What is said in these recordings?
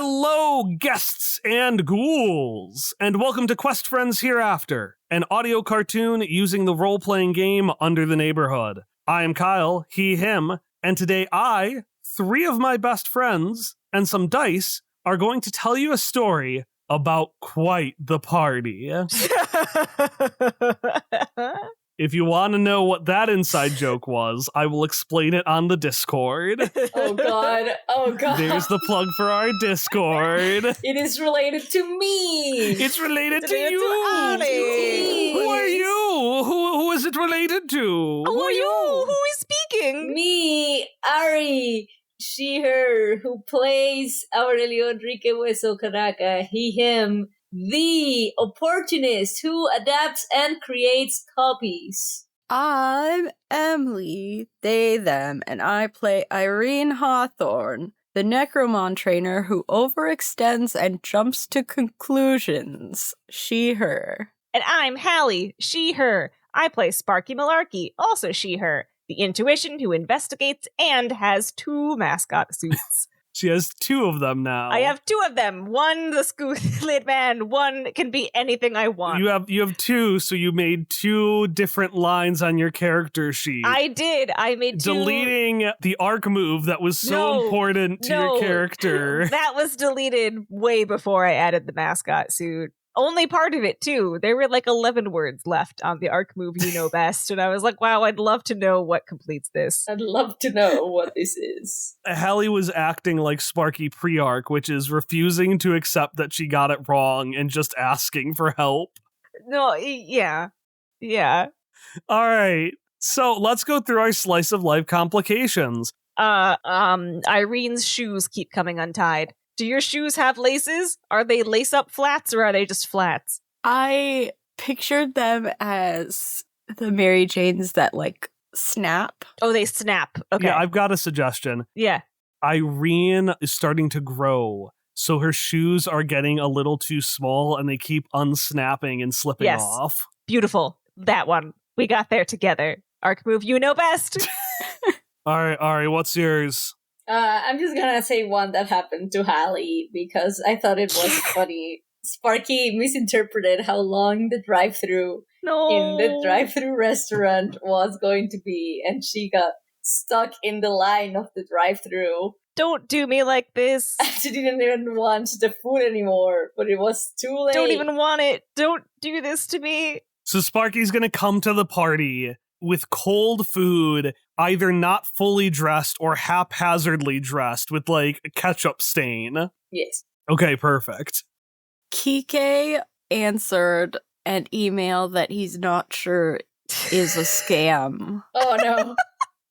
Hello, guests and ghouls, and welcome to Quest Friends Hereafter, an audio cartoon using the role-playing game Under the Neighborhood. I am Kyle, he, him, and today I, three of my best friends, and some dice are going to tell you a story about quite the party. If you want to know what that inside joke was, I will explain it on the Discord. Oh god, oh god. There's the plug for our Discord. It is related to me. It's related to you. Who Who are you? Who is it related to? Who are you? Who is speaking? Me, Ari, she, her, who plays Aurelio Enrique Hueso Caraca, he, him, the opportunist who adapts and creates copies. I'm Emily, they, them, and I play Irene Hawthorne, the Necromon trainer who overextends and jumps to conclusions. She, her. And I'm Hallie, she, her. I play Sparky Malarkey, also she, her, the intuition who investigates and has 2 mascot suits. She has 2 of them now. I have 2 of them. One, the Scoot-Lid Man. One can be anything I want. You have 2, so you made 2 different lines on your character sheet. I did. I made 2. Deleting the arc move that was so important to your character. That was deleted way before I added the mascot suit. Only part of it, too. There were like 11 words left on the arc move you know best. And I was like, wow, I'd love to know what completes this. I'd love to know what this is. Hallie was acting like Sparky pre-arc, which is refusing to accept that she got it wrong and just asking for help. No, yeah. All right. So let's go through our slice of life complications. Irene's shoes keep coming untied. Do your shoes have laces? Are they lace-up flats or are they just flats? I pictured them as the Mary Janes that, snap. Oh, they snap. Okay. Yeah, I've got a suggestion. Yeah. Irene is starting to grow, so her shoes are getting a little too small and they keep unsnapping and slipping off. Beautiful. That one. We got there together. Arc move you know best. All right, Ari, what's yours? I'm just gonna say one that happened to Hallie because I thought it was funny. Sparky misinterpreted how long the drive-thru in the drive-thru restaurant was going to be, and she got stuck in the line of the drive-thru. Don't do me like this. She didn't even want the food anymore, but it was too late. Don't even want it. Don't do this to me. So Sparky's gonna come to the party with cold food, either not fully dressed or haphazardly dressed with a ketchup stain. Yes. Okay, perfect. Kike answered an email that he's not sure is a scam. Oh no.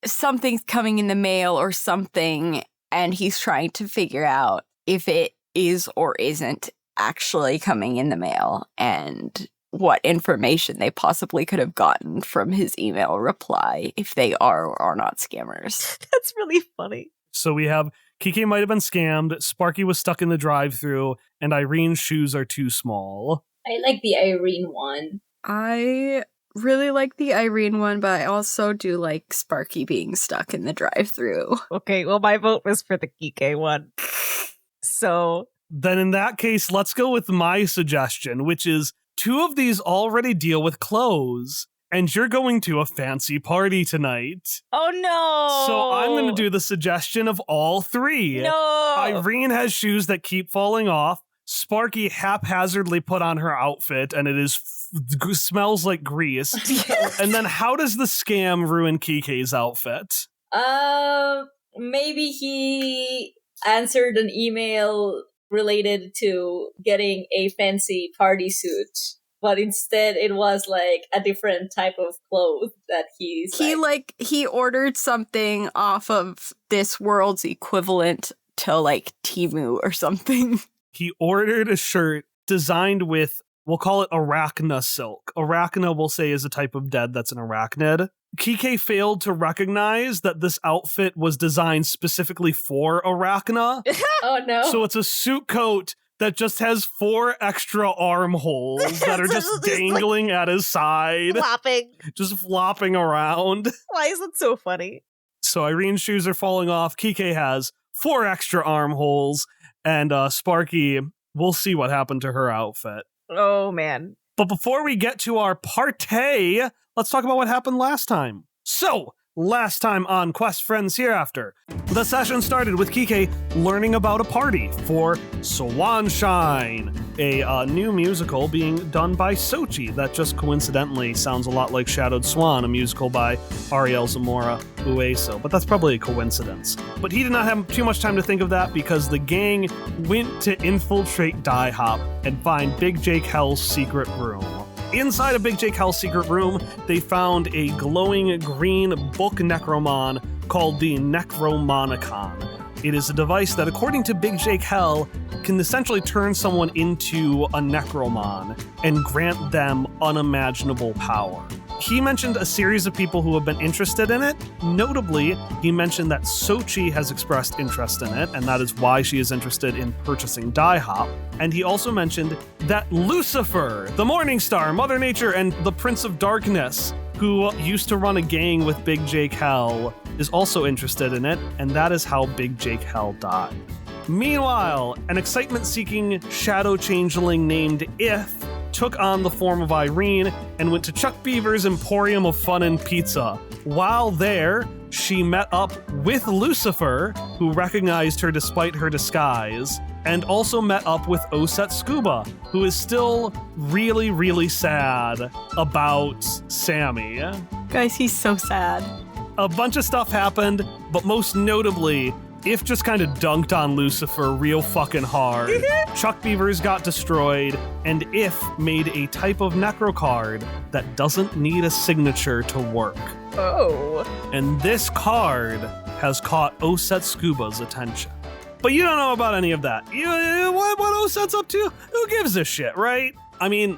Something's coming in the mail or something, and he's trying to figure out if it is or isn't actually coming in the mail and what information they possibly could have gotten from his email reply if they are or are not scammers. That's really funny. So we have Kike might have been scammed, Sparky was stuck in the drive-thru, and Irene's shoes are too small. I like the Irene one. I really like the Irene one, but I also do like Sparky being stuck in the drive-thru. Okay, well, my vote was for the Kike one. So Then in that case, let's go with my suggestion, which is 2 of these already deal with clothes, and you're going to a fancy party tonight. oh no. So I'm going to do the suggestion of all 3. No. Irene has shoes that keep falling off. Sparky haphazardly put on her outfit, and it smells like grease. And then how does the scam ruin Kike's outfit? Maybe he answered an email related to getting a fancy party suit, but instead it was a different type of clothes that he ordered something off of this world's equivalent to Temu or something. He ordered a shirt designed with, we'll call it arachna silk. Arachna, we'll say, is a type of dead that's an arachnid. Kike failed to recognize that this outfit was designed specifically for arachna. Oh no. So it's a suit coat that just has 4 extra armholes that are just dangling at his side. Flopping. Just flopping around. Why is it so funny? So Irene's shoes are falling off. Kike has 4 extra armholes. And Sparky, we'll see what happened to her outfit. Oh, man. But before we get to our party, let's talk about what happened last time. So, last time on Quest Friends Hereafter, the session started with Kike learning about a party for Swanshine, a new musical being done by Xochi that just coincidentally sounds a lot like Shadowed Swan, a musical by Ariel Zamora Ueso, but that's probably a coincidence. But he did not have too much time to think of that because the gang went to infiltrate Die Hop and find Big Jake Hell's secret room. Inside of Big Jake Hell's secret room, they found a glowing green book necromon called the Necromonicon. It is a device that, according to Big Jake Hell, can essentially turn someone into a necromon and grant them unimaginable power. He mentioned a series of people who have been interested in it. Notably, he mentioned that Xochi has expressed interest in it, and that is why she is interested in purchasing Die Hop. And he also mentioned that Lucifer, the Morning Star, Mother Nature, and the Prince of Darkness, who used to run a gang with Big Jake Hell, is also interested in it, and that is how Big Jake Hell died. Meanwhile, an excitement-seeking shadow changeling named If took on the form of Irene and went to Chuck Beaver's Emporium of Fun and Pizza. While there, she met up with Lucifer, who recognized her despite her disguise, and also met up with Oset Scuba, who is still really, really sad about Sammy. Guys, he's so sad. A bunch of stuff happened, but most notably, If just kind of dunked on Lucifer real fucking hard. Chuck Beavers got destroyed, and If made a type of necro card that doesn't need a signature to work. Oh. And this card has caught Oset Scuba's attention. But you don't know about any of that. What Oset's up to? Who gives a shit, right? I mean,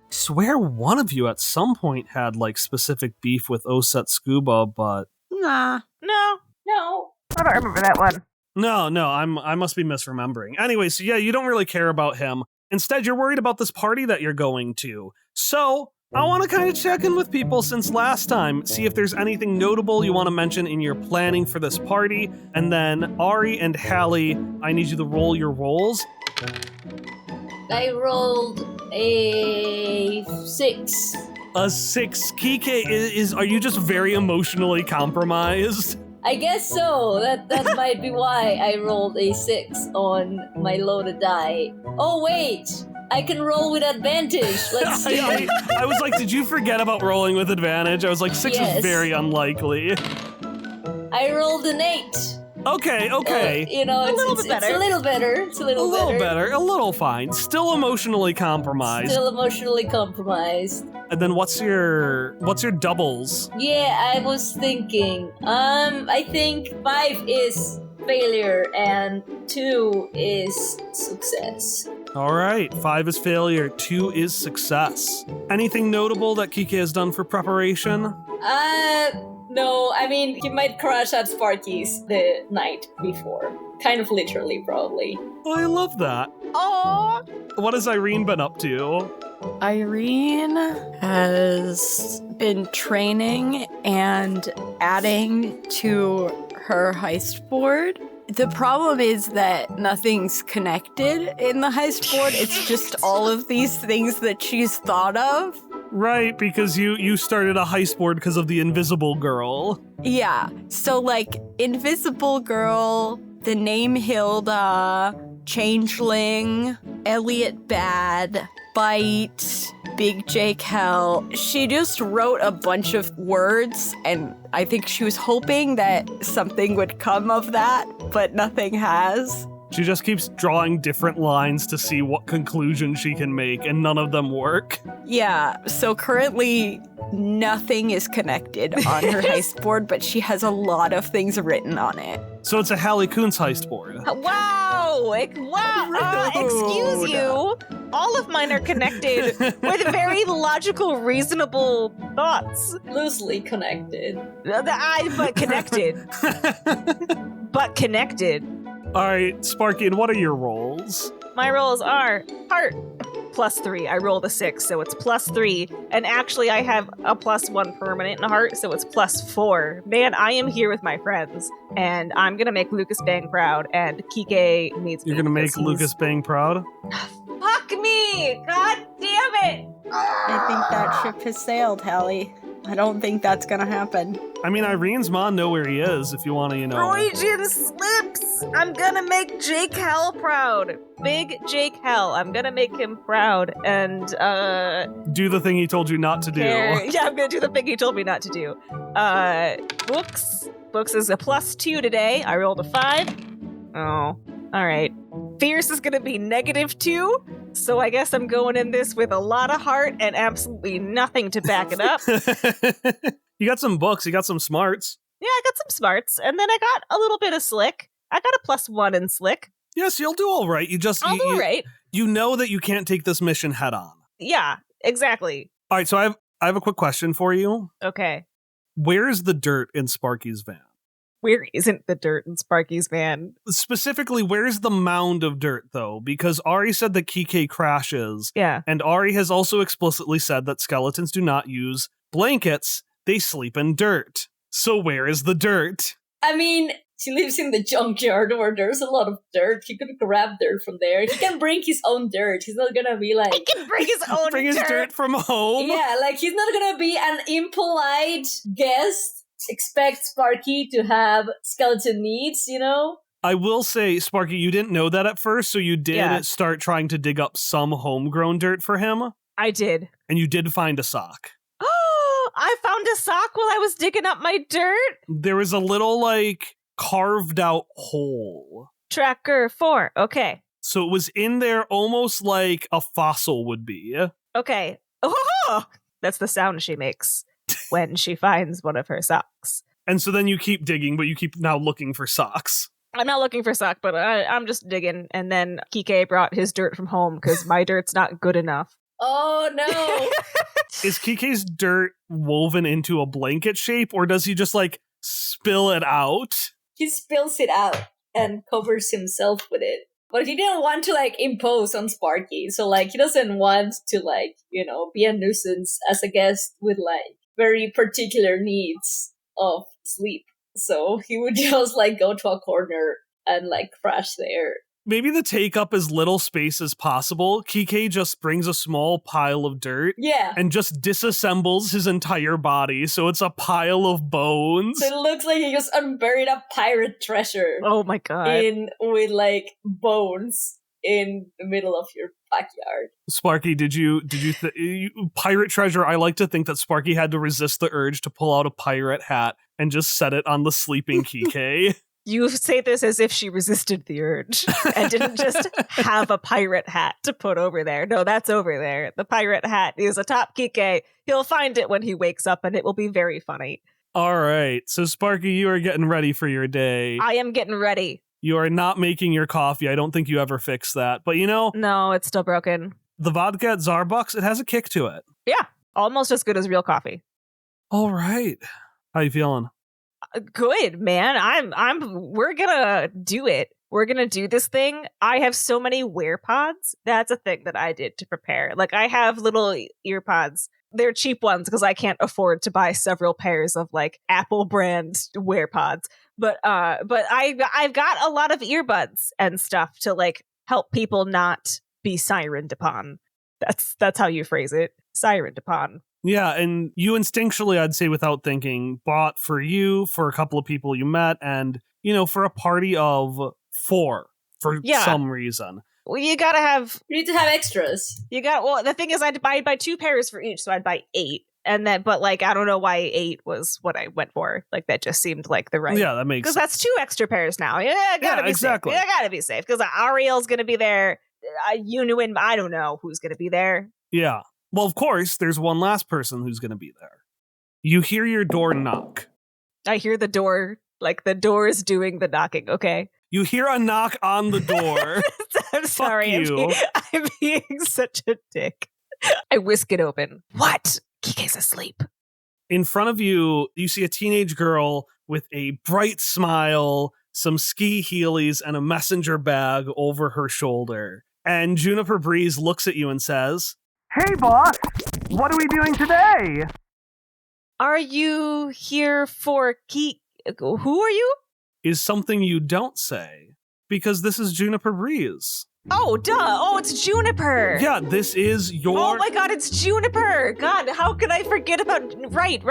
swear one of you at some point had, like, specific beef with Oset Scuba, but... Nah. No. I don't remember that one. No, I must be misremembering. Anyway, so yeah, you don't really care about him. Instead, you're worried about this party that you're going to. So, I want to kind of check in with people since last time, see if there's anything notable you want to mention in your planning for this party, and then Ari and Hallie, I need you to roll your rolls. I rolled a 6. A 6. Kike, are you just very emotionally compromised? I guess so. That might be why I rolled a 6 on my loaded die. Oh wait, I can roll with advantage. Let's see. I was like, did you forget about rolling with advantage? I was like, 6 is very unlikely. I rolled an 8. Okay. It's a little better. It's a little better. A little fine. Still emotionally compromised. And then what's your doubles? Yeah, I was thinking. I think 5 is failure and 2 is success. All right, 5 is failure, 2 is success. Anything notable that Kike has done for preparation? No, I mean, he might crash at Sparky's the night before. Kind of literally, probably. Oh, I love that. Aww. What has Irene been up to? Irene has been training and adding to her heist board. The problem is that nothing's connected in the heist board. It's just all of these things that she's thought of. Right, because you started a heist board because of the Invisible Girl. Yeah, so like Invisible Girl, the name Hilda, Changeling, Elliot Bad, Bite, Big Jake Hell. She just wrote a bunch of words, and I think she was hoping that something would come of that, but nothing has. She just keeps drawing different lines to see what conclusion she can make, and none of them work. Yeah, so currently nothing is connected on her heist board, but she has a lot of things written on it. So it's a Hallie Kuntz heist board. Wow! Excuse you. All of mine are connected with very logical, reasonable thoughts. Loosely connected. But connected. But connected. All right, Sparky, and what are your rolls? My rolls are heart, +3. I rolled a 6, so it's +3. And actually, I have a +1 permanent in heart, so it's +4. Man, I am here with my friends, and I'm gonna make Lucas Bang proud, and Kike needs me. You're gonna make Lucas Bang proud? Fuck me! God damn it! I think that ship has sailed, Hallie. I don't think that's gonna happen. I mean, Irene's mom know where he is if you want to, Freudian slips! I'm gonna make Jake Hell proud. Big Jake Hell. I'm gonna make him proud and, do the thing he told you not to do. Yeah, I'm gonna do the thing he told me not to do. Books. Books is a +2 today. I rolled a 5. Oh, alright. Fierce is gonna be -2. So I guess I'm going in this with a lot of heart and absolutely nothing to back it up. You got some books, you got some smarts. Yeah, I got some smarts, and then I got a little bit of slick. I got a +1 in slick. Yes, you'll do all right. I'll do all right. You know that you can't take this mission head on. Yeah, exactly. All right, so I have a quick question for you. Okay. Where's the dirt in Sparky's van? Where isn't the dirt in Sparky's van? Specifically, where's the mound of dirt, though? Because Ari said that Kike crashes. Yeah. And Ari has also explicitly said that skeletons do not use blankets. They sleep in dirt. So where is the dirt? I mean, he lives in the junkyard where there's a lot of dirt. He could grab dirt from there. He can bring his own dirt. He's not gonna be like... He can bring his own Bring his dirt from home? Yeah, like he's not gonna be an impolite guest. Expect Sparky to have skeleton needs, I will say, Sparky, you didn't know that at first, so you did start trying to dig up some homegrown dirt for him. I did. And you did find a sock. Oh, I found a sock while I was digging up my dirt? There was a little, carved out hole. Tracker 4, okay. So it was in there almost like a fossil would be. Okay. Oh, that's the sound she makes when she finds one of her socks. And so then you keep digging, but you keep now looking for socks. I'm not looking for sock, but I'm just digging. And then Kike brought his dirt from home because my dirt's not good enough. Oh, no. Is Kike's dirt woven into a blanket shape, or does he just, spill it out? He spills it out and covers himself with it. But he didn't want to, impose on Sparky. So, he doesn't want to, be a nuisance as a guest with, very particular needs of sleep. So he would just go to a corner and crash there. Maybe to take up as little space as possible, Kike just brings a small pile of dirt and just disassembles his entire body, so it's a pile of bones. So it looks like he just unburied a pirate treasure. Oh my god. With bones in the middle of your backyard. Sparky, did you pirate treasure? I like to think that Sparky had to resist the urge to pull out a pirate hat and just set it on the sleeping Kike. You say this as if she resisted the urge and didn't just have a pirate hat to put over there. No, that's over there. The pirate hat is atop Kike. He'll find it when he wakes up, and it will be very funny. All right. So, Sparky, you are getting ready for your day. I am getting ready. You are not making your coffee. I don't think you ever fixed that. But No, it's still broken. The vodka at Zarbucks, it has a kick to it. Yeah, almost as good as real coffee. All right. How you feeling? Good, man. We're gonna do it. We're gonna do this thing. I have so many wear pods. That's a thing that I did to prepare. I have little ear pods. They're cheap ones because I can't afford to buy several pairs of Apple brand wear pods. But I've got a lot of earbuds and stuff to help people not be sirened upon. That's how you phrase it. Sirened upon. Yeah, and you instinctually, I'd say without thinking, bought for you, for a couple of people you met, and, for a party of 4 for some reason. Well, you need to have extras. The thing is I'd buy 2 pairs for each, so I'd buy 8. And then, but I don't know why 8 was what I went for. That just seemed like the right. Yeah, that makes sense. Because that's 2 extra pairs now. Yeah, gotta be exactly. safe. Yeah, gotta be safe. Because Ariel's gonna be there. Yunuin, I don't know who's gonna be there. Yeah. Well, of course, there's one last person who's gonna be there. You hear your door knock. I hear the door, the door is doing the knocking, okay? You hear a knock on the door. I'm sorry. Fuck you. I'm being such a dick. I whisk it open. What? Kike's asleep. In front of you, you see a teenage girl with a bright smile, some ski heelys, and a messenger bag over her shoulder. And Juniper Breeze looks at you and says, "Hey, boss, what are we doing today?" Are you here for Who are you? Is something you don't say, because this is Juniper Breeze. Oh, duh. Oh, it's Juniper. Yeah, this is your... Oh my god, it's Juniper. God, how could I forget about... Right.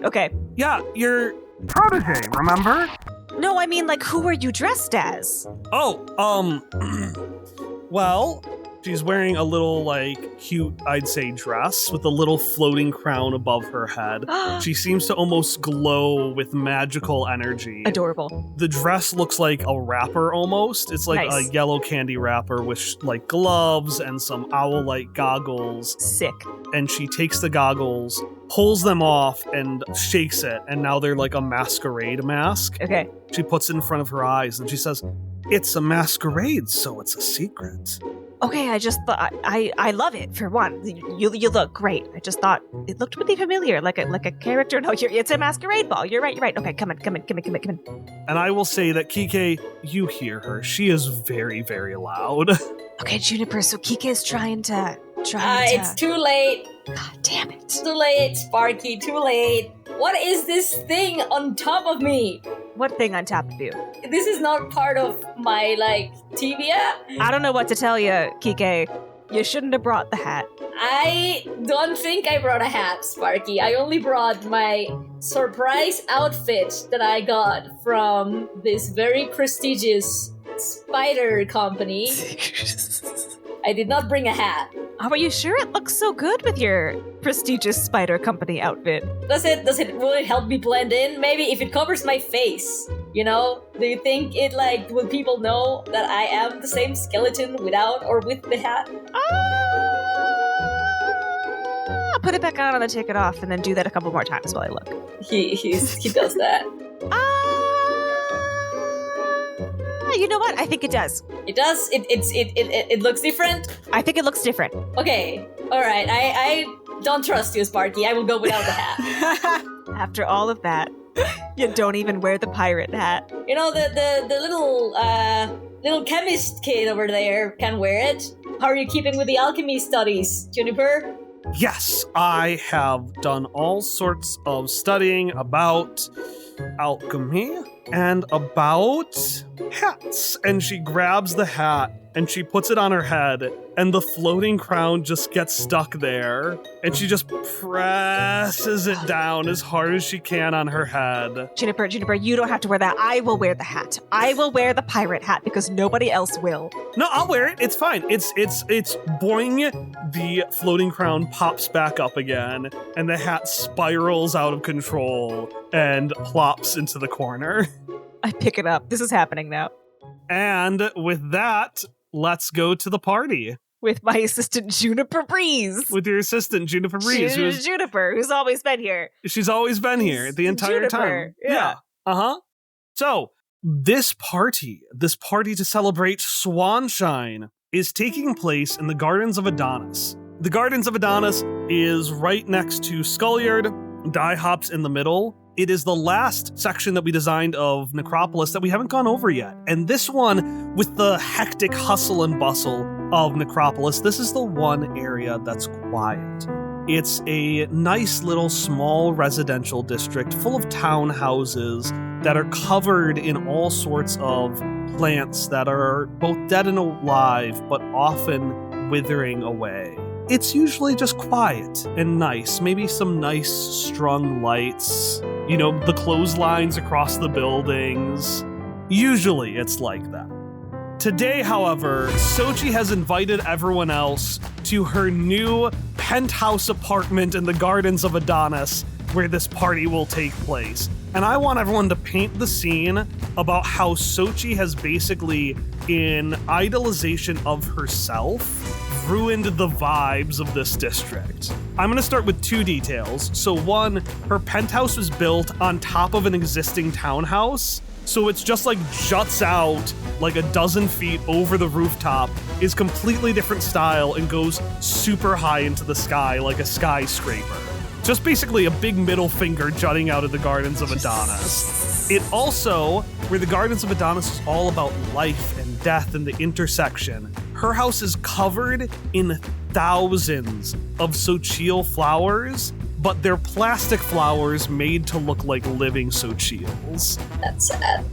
Okay. Yeah, your protege, remember? No, I mean, like, who are you dressed as? Oh, well, she's wearing a little, like, cute, I'd say, dress with a little floating crown above her head. She seems to almost glow with magical energy. Adorable. The dress looks like a wrapper almost. It's like Nice. a yellow candy wrapper with, like, gloves and some owl-like goggles. Sick. And she takes the goggles, pulls them off, and shakes it, and now they're like a masquerade mask. Okay. She puts it in front of her eyes, and she says, "It's a masquerade, so it's a secret." Okay, I just thought I love it for one. You look great. I just thought it looked really familiar, like a character. No, it's a masquerade ball. You're right. Okay, come in. And I will say that Kike, you hear her. She is very, very loud. Okay, Juniper. So Kike is trying to. It's too late. God damn it. Too late, Sparky. Too late. What is this thing on top of me? What thing on top of you? This is not part of my, tibia. I don't know what to tell you, Kike. You shouldn't have brought the hat. I don't think I brought a hat, Sparky. I only brought my surprise outfit that I got from this very prestigious spider company. I did not bring a hat. Are you sure it looks so good with your prestigious spider company outfit? Will it help me blend in? Maybe if it covers my face, you know? Do you think will people know that I am the same skeleton without or with the hat? I'll put it back on and then take it off and then do that a couple more times while I look. He does that. You know what? I think it does. It does? It looks different? I think it looks different. Okay. Alright. I don't trust you, Sparky. I will go without the hat. After all of that, you don't even wear the pirate hat. You know, the little chemist kid over there can wear it. How are you keeping with the alchemy studies, Juniper? Yes, I have done all sorts of studying about alchemy and about hats. And she grabs the hat and she puts it on her head, and the floating crown just gets stuck there. And she just presses it down as hard as she can on her head. Juniper, you don't have to wear that. I will wear the hat. I will wear the pirate hat because nobody else will. No, I'll wear it. It's fine. It's boing. The floating crown pops back up again, and the hat spirals out of control and plops into the corner. I pick it up. This is happening now. And with that, let's go to the party. With my assistant, Juniper Breeze. With your assistant, Juniper Breeze. Juniper, who's always been here. She's always been here the entire Juniper, time. yeah. Uh-huh. So, this party to celebrate Swanshine, is taking place in the Gardens of Adonis. The Gardens of Adonis is right next to Skullyard. Die-Hop's in the middle. It is the last section that we designed of Necropolis that we haven't gone over yet. And this one, with the hectic hustle and bustle of Necropolis, this is the one area that's quiet. It's a nice little small residential district full of townhouses that are covered in all sorts of plants that are both dead and alive, but often withering away. It's usually just quiet and nice, maybe some nice strung lights, you know, the clotheslines across the buildings. Usually it's like that. Today, however, Xochi has invited everyone else to her new penthouse apartment in the Gardens of Adonis, where this party will take place. And I want everyone to paint the scene about how Xochi has basically, in idolization of herself, ruined the vibes of this district. I'm going to start with two details. So one, her penthouse was built on top of an existing townhouse. So it's just like juts out like a dozen feet over the rooftop, is completely different style, and goes super high into the sky like a skyscraper. Just basically a big middle finger jutting out of the Gardens of Adonis. It also, where the Gardens of Adonis is all about life and death and the intersection, her house is covered in thousands of Xochitl flowers, but they're plastic flowers made to look like living Xochitls. That's sad.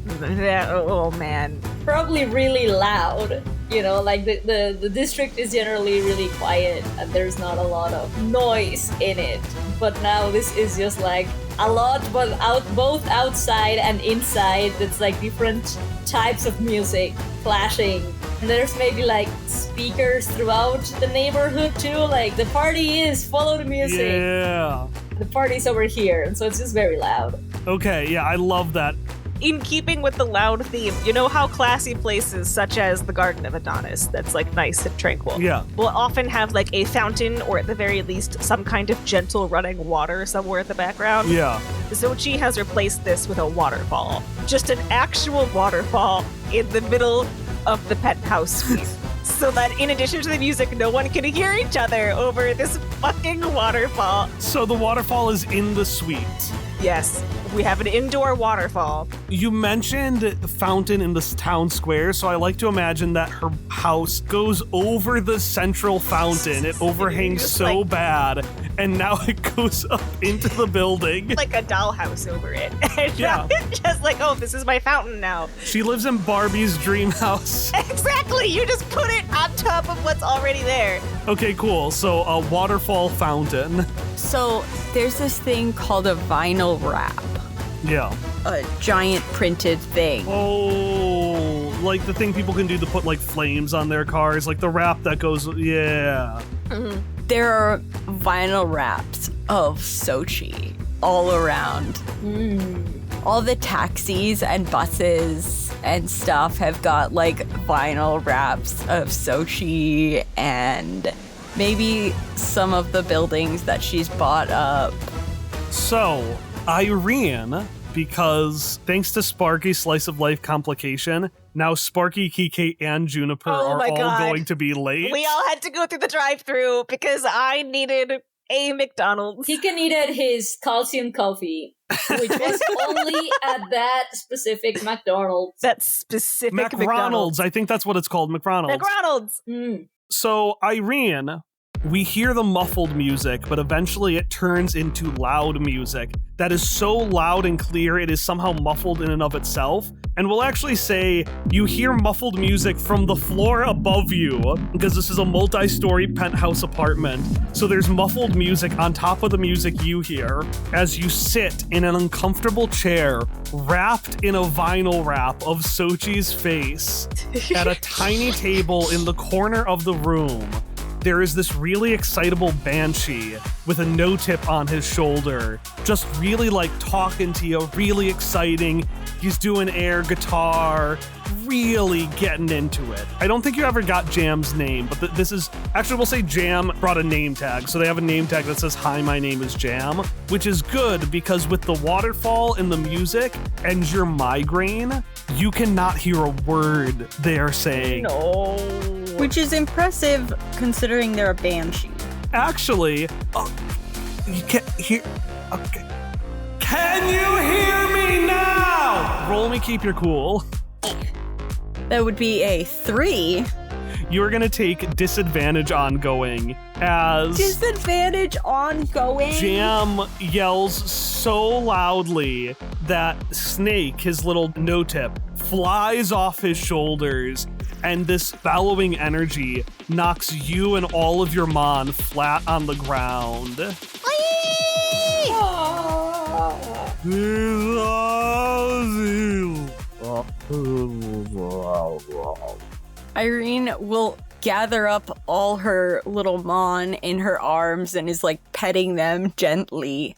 Oh man. Probably really loud. You know, like the district is generally really quiet and there's not a lot of noise in it. But now this is just like a lot, but both outside and inside. It's like different types of music flashing. And there's maybe like speakers throughout the neighborhood too. Like the party is follow the music. Yeah. The party's over here, and so it's just very loud. Okay, yeah, I love that. In keeping with the loud theme, you know how classy places such as the Garden of Adonis, that's like nice and tranquil, Yeah. will often have like a fountain or at the very least some kind of gentle running water somewhere in the background. Yeah. Xochi has replaced this with a waterfall. Just an actual waterfall in the middle of the penthouse suite. So that in addition to the music, no one can hear each other over this fucking waterfall. So the waterfall is in the suite. Yes, we have an indoor waterfall. You mentioned fountain in this town square, so I like to imagine that her house goes over the central fountain. It overhangs Just so like- bad, and now it goes up into the building. Like a dollhouse over it. And Yeah. just like, oh, this is my fountain now. She lives in Barbie's dream house. Exactly, you just put it on top of what's already there. Okay, cool. So a waterfall fountain. So there's this thing called a vinyl wrap, Yeah. a giant printed thing. Oh, like the thing people can do to put like flames on their cars, like the wrap that goes, yeah. There are vinyl wraps of Xochi all around. All the taxis and buses and stuff have got like vinyl wraps of Xochi, and maybe some of the buildings that she's bought up. So, Irene, because thanks to Sparky's Slice of Life complication, now Sparky, Kike, and Juniper Oh are my all God. going to be late. We all had to go through the drive-thru because I needed a McDonald's. He needed his calcium coffee, which was only at that specific McDonald's. That specific McDonald's. I think that's what it's called, McDonald's. McDonald's. Mm. So, Irene, we hear the muffled music, but eventually it turns into loud music that is so loud and clear it is somehow muffled in and of itself. And we'll actually say you hear muffled music from the floor above you, because this is a multi-story penthouse apartment. So there's muffled music on top of the music you hear as you sit in an uncomfortable chair wrapped in a vinyl wrap of Xochi's face at a tiny table in the corner of the room. There is this really excitable banshee with a no-tip on his shoulder, just really like talking to you, really exciting. He's doing air guitar, really getting into it. I don't think you ever got Jam's name, but this is, actually we'll say Jam brought a name tag. So they have a name tag that says, "Hi, my name is Jam," which is good because with the waterfall and the music and your migraine, you cannot hear a word they are saying. No. Which is impressive considering they're a banshee. Actually, you can't hear. Okay. Can you hear me now? Roll me, keep your cool. That would be a 3. You are going to take disadvantage ongoing as Disadvantage ongoing. Jam yells so loudly that Snake, his little no-tip, flies off his shoulders, and this bellowing energy knocks you and all of your mon flat on the ground. Irene will gather up all her little mon in her arms and is like petting them gently.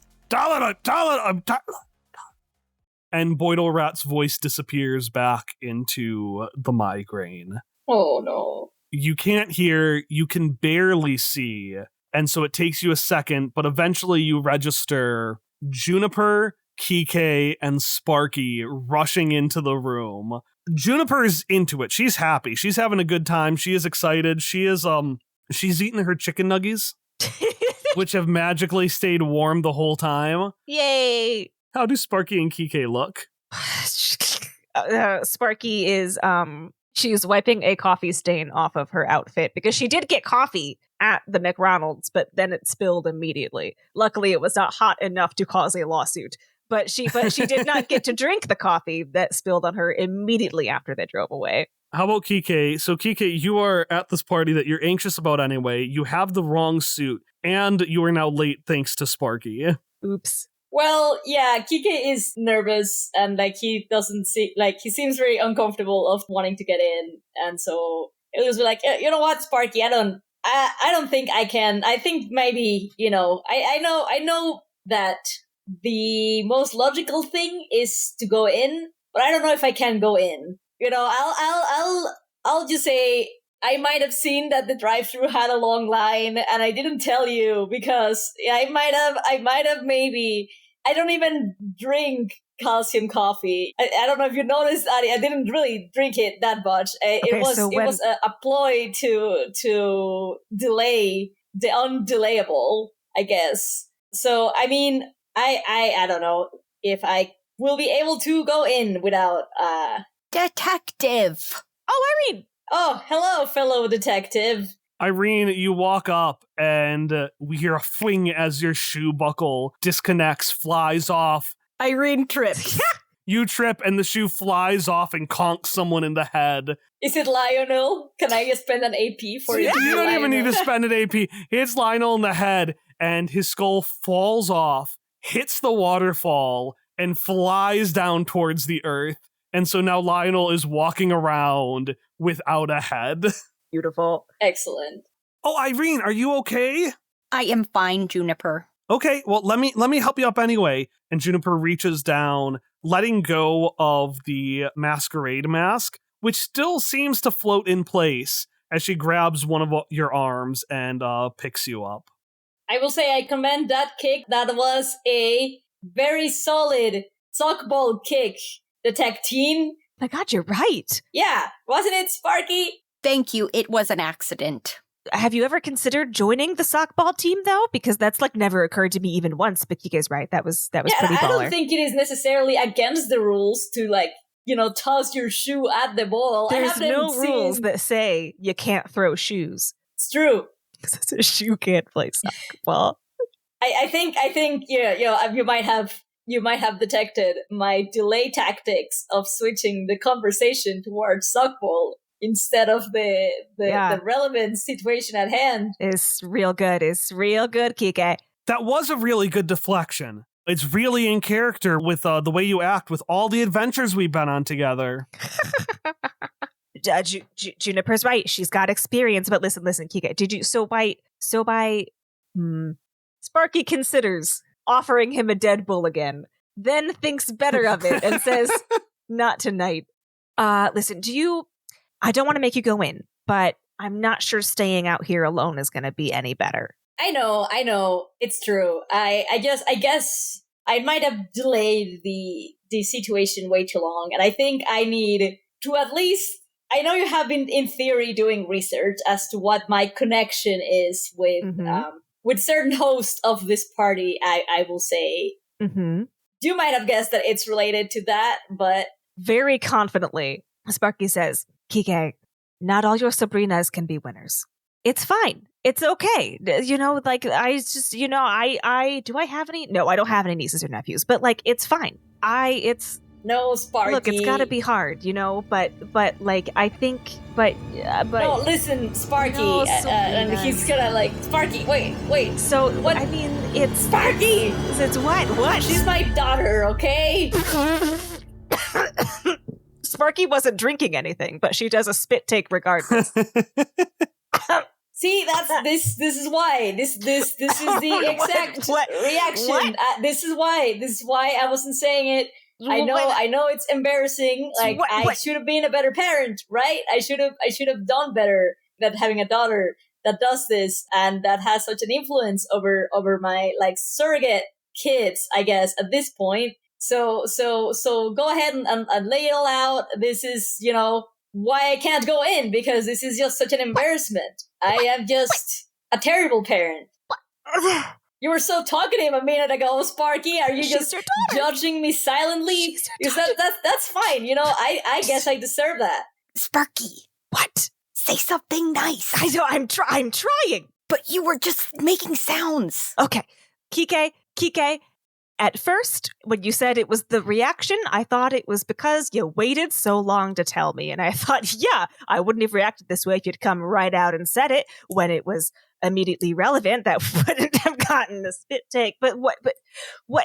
And Boydle Rat's voice disappears back into the migraine. Oh no. You can't hear, you can barely see, and so it takes you a second, but eventually you register Juniper, Kike, and Sparky rushing into the room. Juniper's into it. She's happy. She's having a good time. She is excited. She's eating her chicken nuggies, which have magically stayed warm the whole time. Yay. How do Sparky and Kike look? Sparky is she's wiping a coffee stain off of her outfit because she did get coffee at the McDonald's, but then it spilled immediately. Luckily, it was not hot enough to cause a lawsuit. But she did not get to drink the coffee that spilled on her immediately after they drove away. How about Kike? So Kike, you are at this party that you're anxious about anyway. You have the wrong suit, and you are now late thanks to Sparky. Oops. Well, yeah, Kike is nervous and he doesn't see he seems very uncomfortable of wanting to get in, and so it was like, you know what, Sparky, I don't think I can. I think maybe, I know that the most logical thing is to go in, but I don't know if I can go in. I'll just say I might have seen that the drive-thru had a long line, and I didn't tell you because I might have maybe. I don't even drink calcium coffee. I don't know if you noticed, I didn't really drink it that much. It was a ploy to delay the undelayable, I guess. So I mean, I don't know if I will be able to go in without Detective. Oh, Irene. Oh, hello, fellow detective. Irene, you walk up and we hear a fling as your shoe buckle disconnects, flies off. Irene trips. You trip and the shoe flies off and conks someone in the head. Is it Lionel? Can I spend an AP for it? You don't even need to spend an AP. Hits Lionel in the head and his skull falls off, hits the waterfall, and flies down towards the earth. And so now Lionel is walking around without a head. Beautiful. Excellent. Oh, Irene, are you okay? I am fine, Juniper. Okay, well, let me help you up anyway. And Juniper reaches down, letting go of the masquerade mask, which still seems to float in place as she grabs one of your arms and picks you up. I will say I commend that kick. That was a very solid softball kick, detective. My God, you're right. Yeah, wasn't it, Sparky? Thank you. It was an accident. Have you ever considered joining the softball team, though? Because that's never occurred to me even once. But you guys, right? That was pretty baller. I don't think it is necessarily against the rules to toss your shoe at the ball. There's no rules that say you can't throw shoes. It's true. Because a shoe can't play softball. I think you might have detected my delay tactics of switching the conversation towards softball instead of the relevant situation at hand. It's real good, Kike. That was a really good deflection. It's really in character with the way you act with all the adventures we've been on together. Juniper's right. She's got experience. But listen, Kike. Sparky considers offering him a Dead Bull again, then thinks better of it and says, not tonight. Listen, I don't want to make you go in, but I'm not sure staying out here alone is going to be any better. I know. It's true. I guess I might have delayed the situation way too long, and I think I need to at least. I know you have been, in theory, doing research as to what my connection is with certain hosts of this party. I will say. Mm-hmm. You might have guessed that it's related to that, but very confidently, Sparky says, Kike, not all your Sabrinas can be winners. It's fine. It's okay. I just, do I have any? No, I don't have any nieces or nephews, but it's fine. No, Sparky. Look, it's gotta be hard, but I think, no, listen, Sparky, no, and he's gonna Sparky, wait. So, what? I mean, it's Sparky! It's what? She's my daughter, okay? Sparky wasn't drinking anything, but she does a spit take regardless. See, this is why. This is the exact reaction. What? This is why I wasn't saying it. I know it's embarrassing. I should have been a better parent, right? I should have done better than having a daughter that does this and that has such an influence over my surrogate kids, I guess, at this point. So go ahead and lay it all out. This is, why I can't go in, because this is just such an embarrassment. I am just a terrible parent. You were so talkative a minute ago, Sparky. Are you just judging me silently? Because that's fine. You know, I guess I deserve that. Sparky. What? Say something nice. I know, I'm trying. But you were just making sounds. Okay. Kike, at first, when you said it was the reaction, I thought it was because you waited so long to tell me. And I thought, yeah, I wouldn't have reacted this way if you'd come right out and said it when it was immediately relevant. That wouldn't have gotten a spit take. But what, why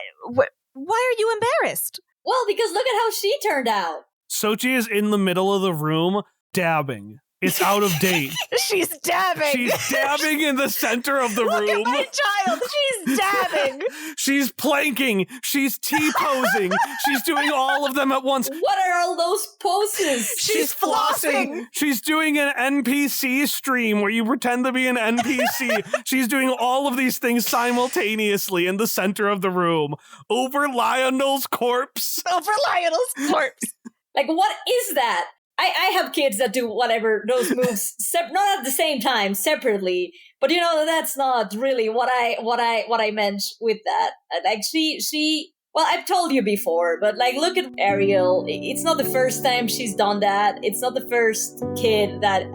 are you embarrassed? Well, because look at how she turned out. Xochi is in the middle of the room, dabbing. It's out of date. She's dabbing. She's dabbing in the center of the room. Look at my child. She's dabbing. She's planking. She's T-posing. She's doing all of them at once. What are all those poses? She's flossing. She's doing an NPC stream where you pretend to be an NPC. She's doing all of these things simultaneously in the center of the room. Over Lionel's corpse. Like, what is that? I have kids that do whatever those moves, not at the same time, separately. But you know, that's not really what I meant with that. Like she. Well, I've told you before, but like, look at Ariel. It's not the first time she's done that. It's not the first kid that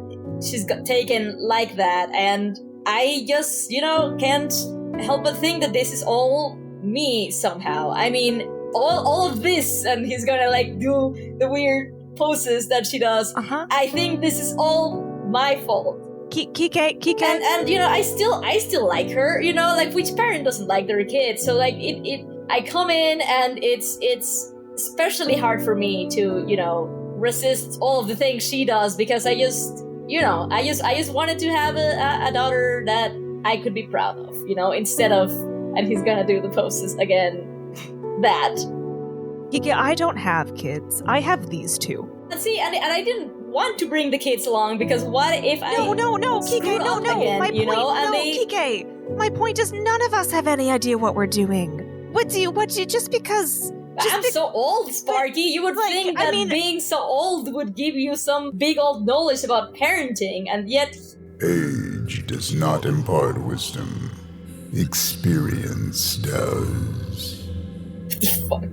she's got taken like that. And I just, can't help but think that this is all me somehow. I mean, all of this, and he's gonna like do the weird poses that she does. I think this is all my fault. Kike. And I still like her, like which parent doesn't like their kid? So like I come in and it's especially hard for me to, resist all of the things she does because I just wanted to have a daughter that I could be proud of, instead of, and he's gonna do the poses again, that. Kike, I don't have kids. I have these two. And see, and I didn't want to bring the kids along because what if I No, Kike, no. Again, Kike, my point is none of us have any idea what we're doing. What do you just because I'm so old, Sparky. You would think that being so old would give you some big old knowledge about parenting, and yet age does not impart wisdom. Experience does. Fuck.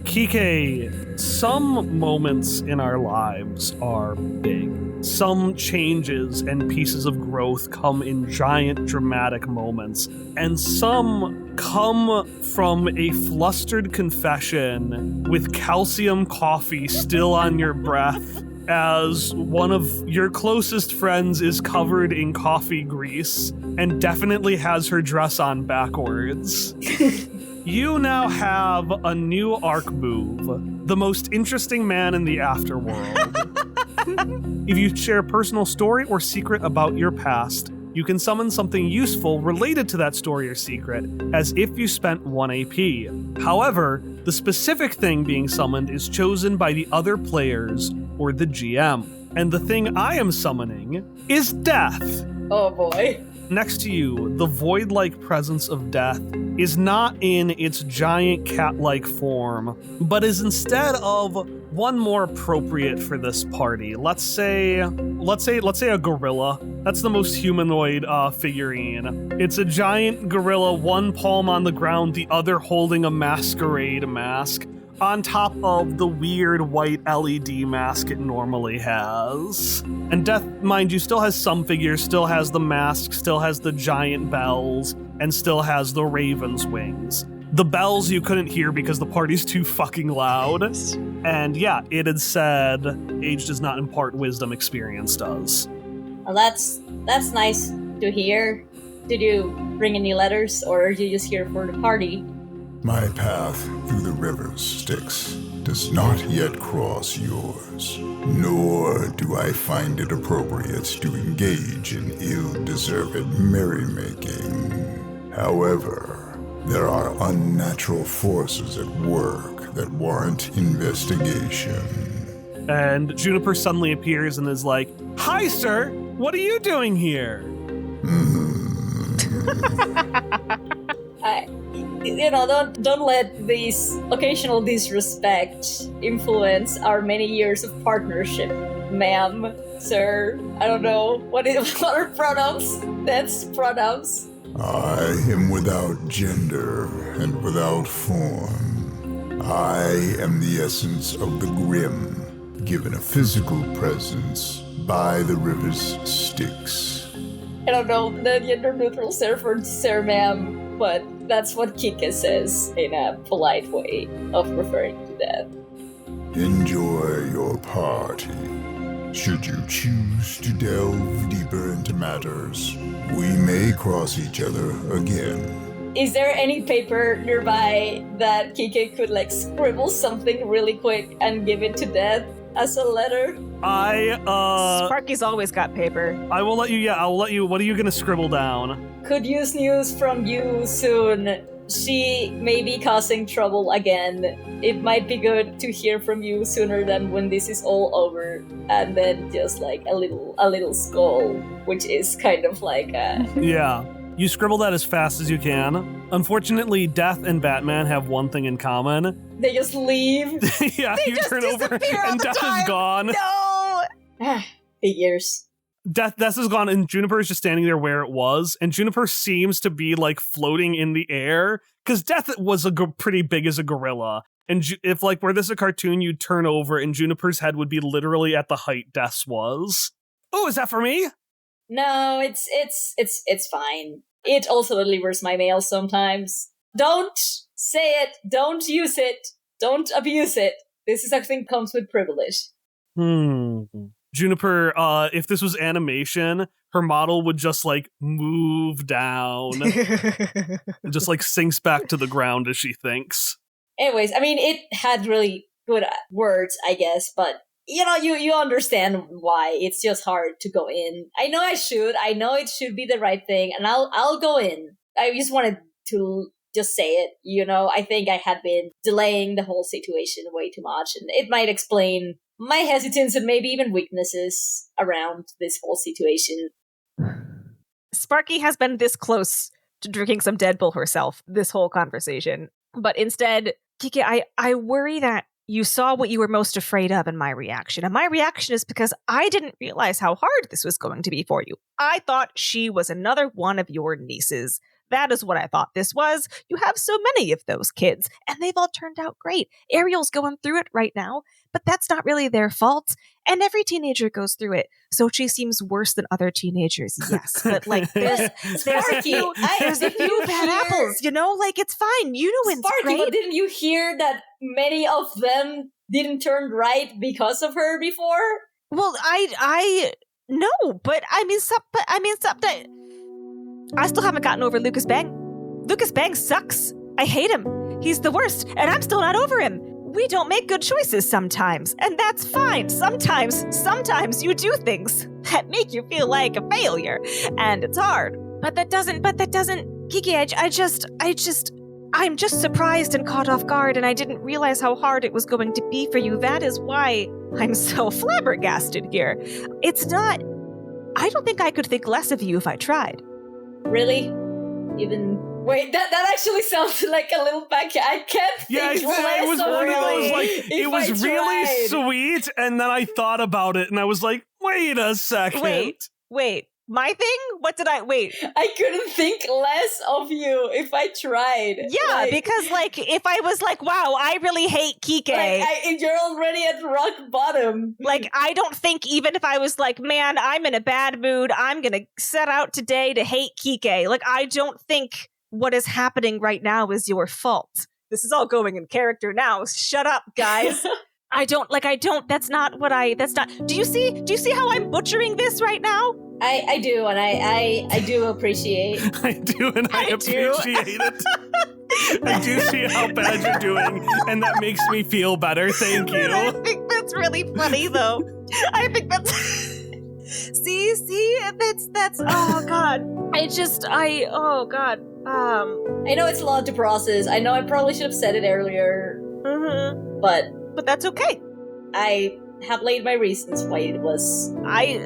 Kike, some moments in our lives are big. Some changes and pieces of growth come in giant dramatic moments, and some come from a flustered confession with calcium coffee still on your breath as one of your closest friends is covered in coffee grease and definitely has her dress on backwards. You now have a new arc move, the most interesting man in the afterworld. If you share a personal story or secret about your past, you can summon something useful related to that story or secret, as if you spent 1 AP. However, the specific thing being summoned is chosen by the other players or the GM. And the thing I am summoning is Death. Oh boy. Next to you, the void-like presence of Death is not in its giant cat-like form, but is instead of one more appropriate for this party. Let's say a gorilla. That's the most humanoid figurine. It's a giant gorilla, one palm on the ground, the other holding a masquerade mask, on top of the weird white LED mask it normally has. And Death, mind you, still has some figures, still has the mask, still has the giant bells, and still has the raven's wings. The bells you couldn't hear because the party's too fucking loud. And yeah, it had said, age does not impart wisdom, experience does. Well, that's nice to hear. Did you bring any letters, or are you just here for the party? My path through the river's Styx does not yet cross yours, nor do I find it appropriate to engage in ill-deserved merrymaking. However, there are unnatural forces at work that warrant investigation. And Juniper suddenly appears and is like, "Hi, sir! What are you doing here?" Don't let this occasional disrespect influence our many years of partnership, ma'am, sir. I don't know what are pronouns. That's pronouns. I am without gender and without form. I am the essence of the grim, given a physical presence by the river's Styx. I don't know the gender-neutral sir ma'am, but that's what Kika says in a polite way of referring to that. Enjoy your party. Should you choose to delve deeper into matters, we may cross each other again. Is there any paper nearby that Kike could scribble something really quick and give it to Death as a letter? Sparky's always got paper. I will let you, I'll let you, what are you gonna scribble down? Could use news from you soon. She may be causing trouble again. It might be good to hear from you sooner than when this is all over. And then just a little skull, which is kind of like a... Yeah. You scribble that as fast as you can. Unfortunately, Death and Batman have one thing in common. They just leave. Yeah, They you just turn over disappear all and the Death time. is gone. No! Figures. Death is gone, and Juniper is just standing there where it was, and Juniper seems to be floating in the air, because Death was pretty big as a gorilla, and if were this a cartoon, you'd turn over, and Juniper's head would be literally at the height Death's was. Oh, is that for me? No, it's fine. It also delivers my mail sometimes. Don't say it. Don't use it. Don't abuse it. This is something that comes with privilege. Juniper, if this was animation, her model would just move down. And just sinks back to the ground as she thinks. Anyways, I mean, it had really good words, I guess, but you understand why. It's just hard to go in. I know I know it should be the right thing, and I'll go in. I just wanted to just say it, I think I had been delaying the whole situation way too much, and it might explain my hesitance and maybe even weaknesses around this whole situation. Sparky has been this close to drinking some Dead Bull herself this whole conversation. But instead, Kike, I worry that you saw what you were most afraid of in my reaction. And my reaction is because I didn't realize how hard this was going to be for you. I thought she was another one of your nieces. That is what I thought this was. You have so many of those kids, and they've all turned out great. Ariel's going through it right now, but that's not really their fault. And every teenager goes through it. Xochi seems worse than other teenagers, yes. But there's a few bad apples, it's fine. It's Sparky, great. but didn't you hear that many of them didn't turn right because of her before? Well, I no, but I mean something. I still haven't gotten over Lucas Bang. Lucas Bang sucks. I hate him. He's the worst, and I'm still not over him. We don't make good choices sometimes, and that's fine. Sometimes you do things that make you feel like a failure, and it's hard. But that doesn't, Kiki, I'm just surprised and caught off guard, and I didn't realize how hard it was going to be for you. That is why I'm so flabbergasted here. I don't think I could think less of you if I tried. Really? Wait, that actually sounds like a little back. I can't think less it was of one of really. those it was really sweet, and then I thought about it, and I was like, wait a second. Wait. My thing? What did I... Wait. I couldn't think less of you if I tried. Yeah, because, if I was wow, I really hate Kike. You're already at rock bottom. I don't think even if I was man, I'm in a bad mood, I'm gonna set out today to hate Kike. I don't think what is happening right now is your fault. This is all going in character now. Shut up, guys. That's not. Do you see how I'm butchering this right now? I do, and I do appreciate. I do, and I appreciate it. I do see how bad you're doing, and that makes me feel better. Thank you. I think that's really funny, though. I think that's... see, that's, oh, God. Oh, God. I know it's a lot to process. I know I probably should have said it earlier. Mm-hmm. But that's okay. I have laid my reasons why it was.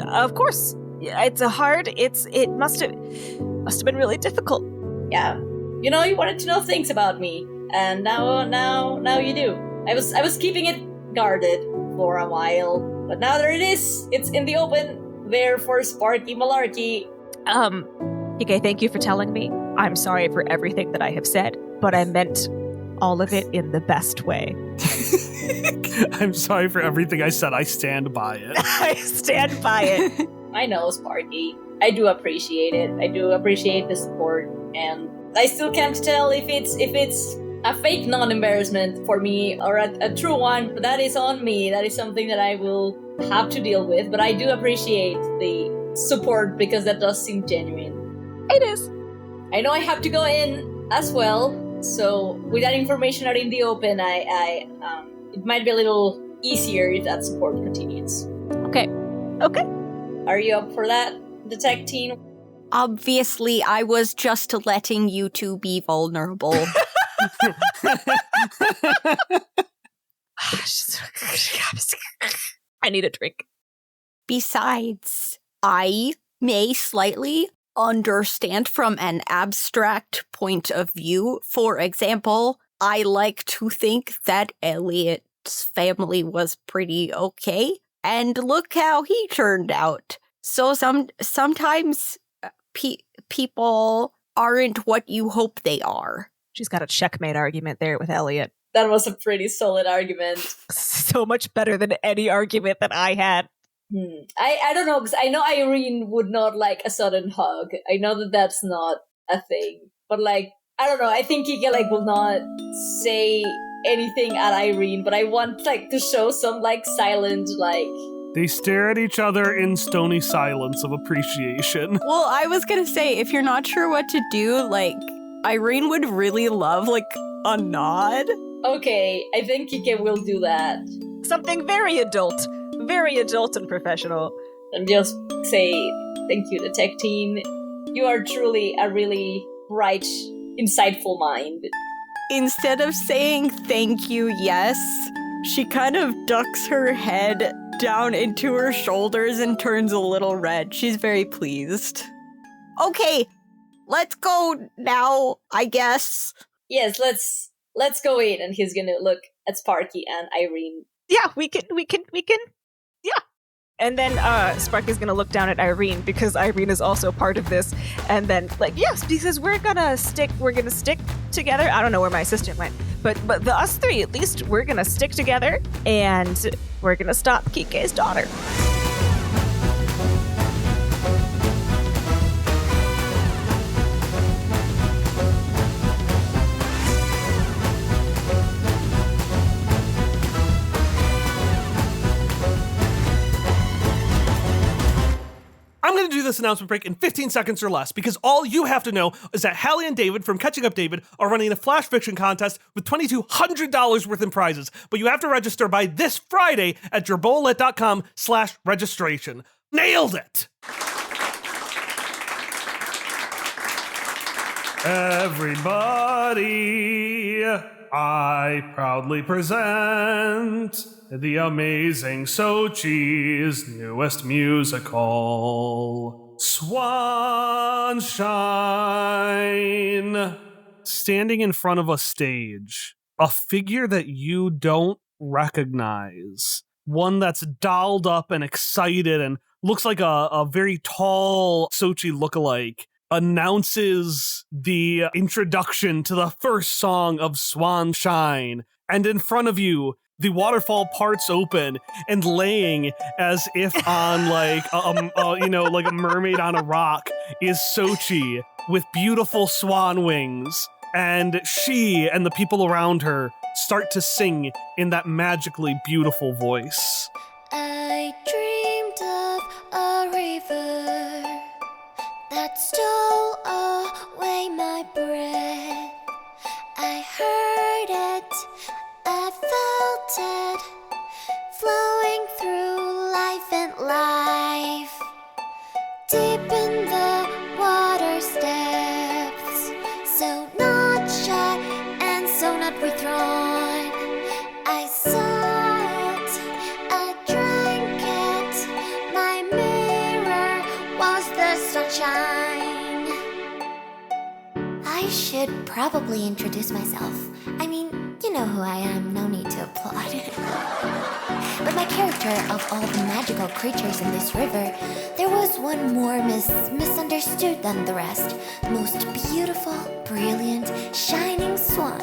Of course. It must have been really difficult. Yeah. You wanted to know things about me, and now you do. I was keeping it guarded for a while, but now there it is. It's in the open, there for Sparky Malarkey. Kike, thank you for telling me. I'm sorry for everything that I have said, but I meant all of it in the best way. I'm sorry for everything I said. I stand by it. I stand by it. I know, Sparky. I do appreciate it. I do appreciate the support, and I still can't tell if it's a fake non-embarrassment for me or a true one, but that is on me. That is something that I will have to deal with, but I do appreciate the support because that does seem genuine. It is. I know I have to go in as well, so with that information out in the open, it might be a little easier if that support continues. Okay. Are you up for that, Detect Teen? Obviously, I was just letting you two be vulnerable. I need a drink. Besides, I may slightly understand from an abstract point of view. For example, I like to think that Elliot's family was pretty okay, and look how he turned out. So sometimes people aren't what you hope they are. She's got a checkmate argument there with Elliot. That was a pretty solid argument. So much better than any argument that I had. I don't know, because I know Irene would not like a sudden hug. I know that that's not a thing. But, like, I don't know, I think Kike, like, will not say anything at Irene, but I want, like, to show some, like, silent, like... They stare at each other in stony silence of appreciation. Well, I was gonna say, if you're not sure what to do, like, Irene would really love, like, a nod. Okay, I think Kike will do that. Something very adult and professional. And just say, thank you, Detect Teen. You are truly a really bright, insightful mind. Instead of saying thank you, yes, she kind of ducks her head down into her shoulders and turns a little red. She's very pleased. Okay, let's go now, I guess. Yes, let's go in. And he's gonna look at Sparky and Irene. Yeah, we can, yeah. And then Sparky's gonna look down at Irene because Irene is also part of this. And then, like, yes, because we're gonna stick together. I don't know where my assistant went, but the us three, at least, we're gonna stick together and we're gonna stop Kike's daughter. I'm going to do this announcement break in 15 seconds or less because all you have to know is that Hallie and David from Catching Up David are running a flash fiction contest with $2,200 worth in prizes, but you have to register by this Friday at jerbolet.com/registration. Nailed it! Everybody, I proudly present the amazing Xochi's newest musical, Swanshine. Standing in front of a stage, a figure that you don't recognize. One that's dolled up and excited and looks like a very tall Xochi lookalike, announces the introduction to the first song of Swanshine. And in front of you, the waterfall parts open, and laying as if on like a mermaid on a rock is Xochi with beautiful swan wings. And she and the people around her start to sing in that magically beautiful voice. I dreamed of a river that stole away my breath. I heard it, I felt it, flowing through life and life. Deep in the water's depths, so not shy and so not withdrawn. I saw it, I drank it, my mirror was the sunshine. I should probably introduce myself. I mean, You know who I am, no need to applaud. But my character, of all the magical creatures in this river, there was one more misunderstood than the rest. The most beautiful, brilliant, shining swan,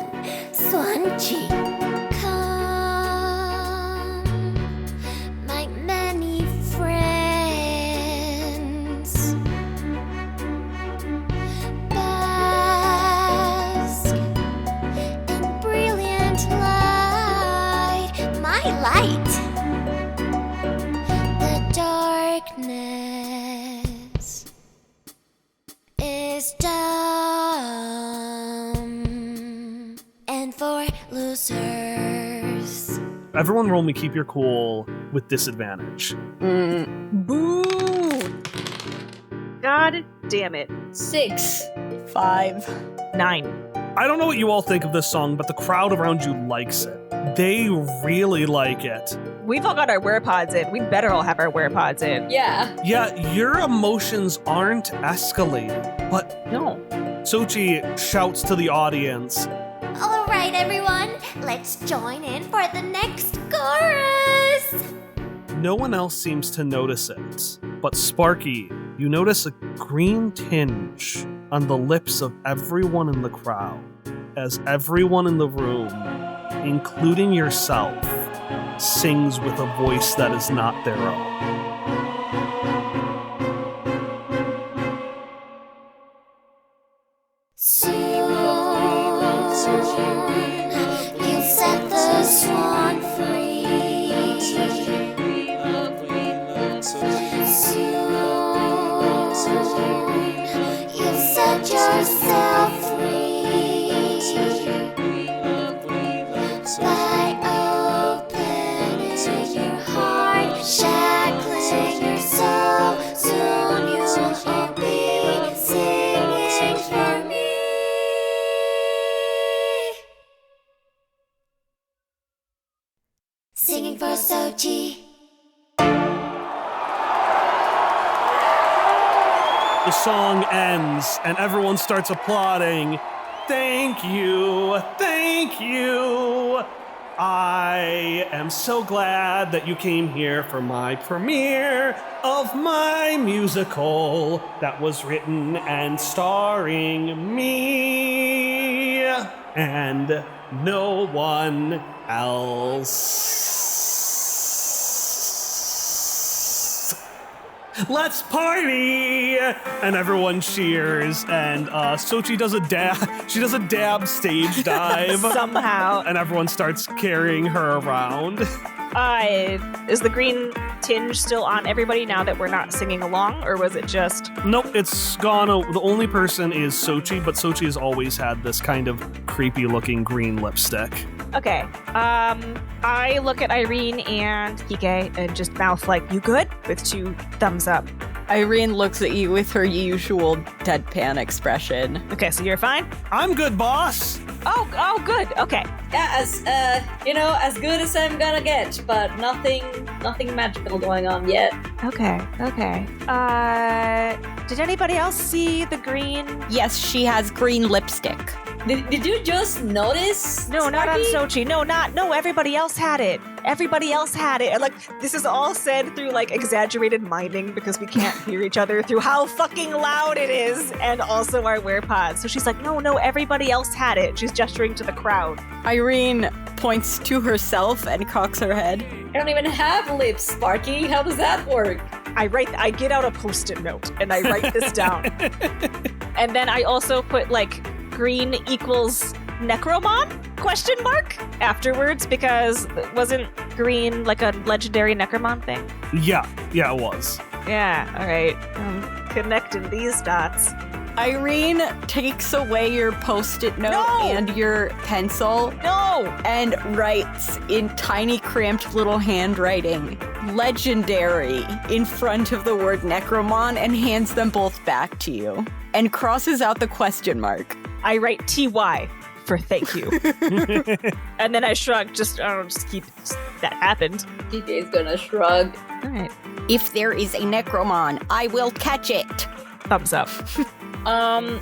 Swanshine. Come, my many friends, bask in brilliant light, my light. The darkness is dumb, and for losers. Everyone roll me keep your cool with disadvantage. Boo! God damn it. 6. 5. 9. I don't know what you all think of this song, but the crowd around you likes it. They really like it. We've all got our werepods in. We'd better all have our werepods in. Yeah. Yeah, your emotions aren't escalating, but No. Xochi shouts to the audience. All right, everyone, let's join in for the next chorus. No one else seems to notice it, but Sparky, you notice a green tinge on the lips of everyone in the crowd, as everyone in the room, including yourself, sings with a voice that is not their own. Soon you'll set the swan free. Soon you'll set yourself free by opening your heart, shackling your soul. Soon you'll all be singing for me. Singing for Xochi. The song ends, and everyone starts applauding. Thank you, thank you. I am so glad that you came here for my premiere of my musical that was written and starring me and no one else. Let's party! And everyone cheers, and Xochi does a dab. She does a dab stage dive. Somehow. And everyone starts carrying her around. Is the green tinge still on everybody now that we're not singing along, or was it just... Nope, it's gone. The only person is Xochi, but Xochi has always had this kind of creepy-looking green lipstick. Okay. I look at Irene and Kike and just mouth like, "You good?" with 2 thumbs up. Irene looks at you with her usual deadpan expression. Okay, so you're fine? I'm good, boss. Oh, good. Okay. Yeah, as good as I'm gonna get, but nothing magical going on yet. Okay. Did anybody else see the green? Yes, she has green lipstick. Did you just notice? No, not on Sparky? Xochi. No, everybody else had it. Everybody else had it. And like, this is all said through like exaggerated miming because we can't hear each other through how fucking loud it is and also our werepods. So she's like, no, everybody else had it. She's gesturing to the crowd. Irene points to herself and cocks her head. I don't even have lips, Sparky. How does that work? I get out a Post-it note and I write this down. And then I also put like green equals Necromon ? Afterwards, because wasn't green like a legendary Necromon thing? Yeah, it was. Yeah, all right. I'm connecting these dots. Irene takes away your Post-it note and your pencil. No! And writes in tiny cramped little handwriting, legendary, in front of the word Necromon and hands them both back to you. And crosses out the question mark. I write TY for thank you. And then I shrug, just keep that happened. DJ's gonna shrug. All right. If there is a Necromon, I will catch it. Thumbs up.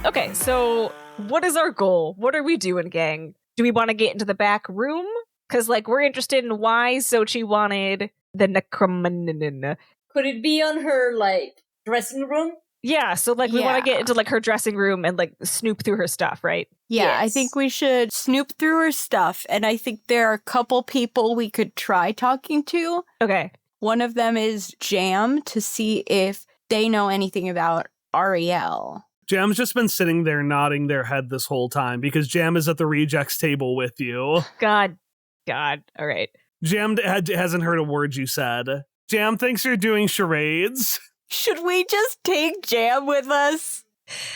Okay, so what is our goal? What are we doing, gang? Do we want to get into the back room? Because, like, we're interested in why Xochi wanted the necromancer. Could it be on her, like, dressing room? Yeah, so, like, we want to get into, like, her dressing room and, like, snoop through her stuff, right? Yeah, Yes. I think we should snoop through her stuff. And I think there are a couple people we could try talking to. Okay. One of them is Jam, to see if they know anything about Ariel. Jam's just been sitting there nodding their head this whole time because Jam is at the rejects table with you. God. All right. Jam hasn't heard a word you said. Jam thinks you're doing charades. Should we just take Jam with us?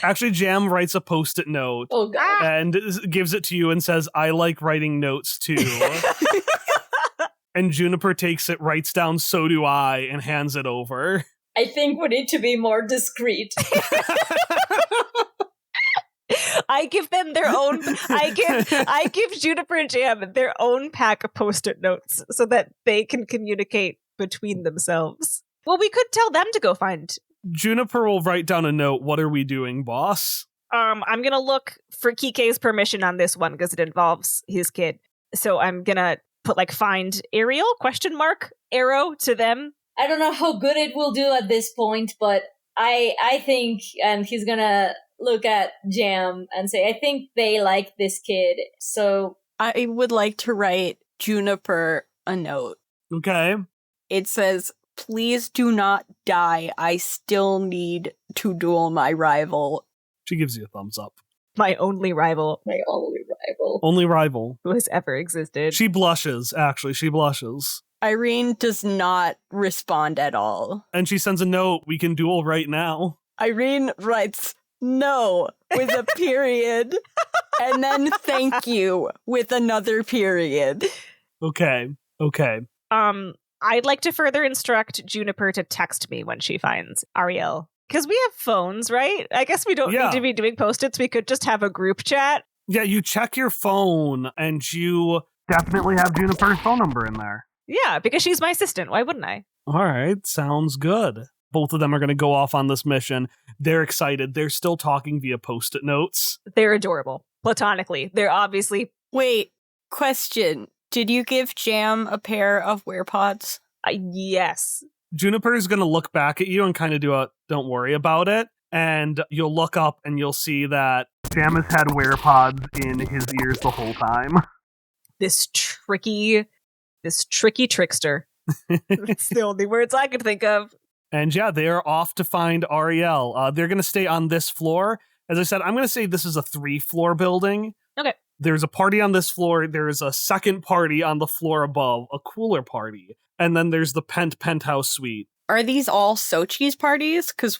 Actually, Jam writes a post-it note Oh, God. and gives it to you and says, I like writing notes too. And Juniper takes it, writes down, so do I, and hands it over. I think we need to be more discreet. I give them their own. I give Juniper and Jam their own pack of post-it notes so that they can communicate between themselves. Well, we could tell them to go find. Juniper will write down a note. What are we doing, boss? I'm gonna look for Kike's permission on this one because it involves his kid. So I'm gonna put like find Ariel ? Arrow to them. I don't know how good it will do at this point, but I think, and he's gonna look at Jam and say, I think they like this kid, so... I would like to write Juniper a note. Okay. It says, please do not die. I still need to duel my rival. She gives you a thumbs up. My only rival My only rival. Only rival. who has ever existed. She blushes, actually. She blushes. Irene does not respond at all. And she sends a note. We can duel right now. Irene writes no with a period and then thank you with another period. Okay. I'd like to further instruct Juniper to text me when she finds Ariel. Because we have phones, right? I guess we don't need to be doing post-its. We could just have a group chat. Yeah, you check your phone and you definitely have Juniper's phone number in there. Yeah, because she's my assistant. Why wouldn't I? All right, sounds good. Both of them are going to go off on this mission. They're excited. They're still talking via post-it notes. They're adorable. Platonically. They're obviously... Wait, question. Did you give Jam a pair of werepods? Yes. Juniper is going to look back at you and kind of do a don't worry about it. And you'll look up and you'll see that Jam has had werepods in his ears the whole time. This tricky trickster. That's the only words I could think of. And yeah, they are off to find Ariel. They're going to stay on this floor. As I said, I'm going to say this is a 3-floor building. Okay. There's a party on this floor. There's a second party on the floor above, a cooler party. And then there's the penthouse suite. Are these all Xochi's parties? Because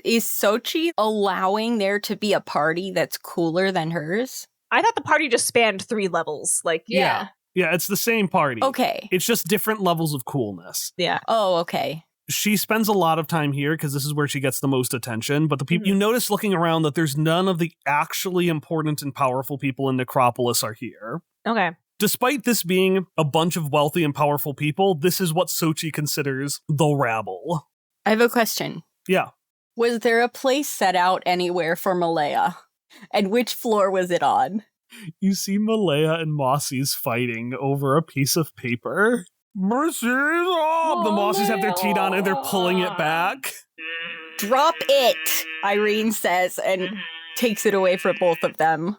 is Xochi allowing there to be a party that's cooler than hers? I thought the party just spanned 3 levels. Like, Yeah. Yeah, it's the same party. Okay. It's just different levels of coolness. Yeah. Oh, okay. She spends a lot of time here because this is where she gets the most attention. But the people you notice looking around that there's none of the actually important and powerful people in Necropolis are here. Okay. Despite this being a bunch of wealthy and powerful people, this is what Xochi considers the rabble. I have a question. Yeah. Was there a place set out anywhere for Malaya? And which floor was it on? You see Malaya and Mossies fighting over a piece of paper. Mercy! Oh, the Mossies have their teeth on it and they're pulling it back. Drop it, Irene says, and takes it away from both of them.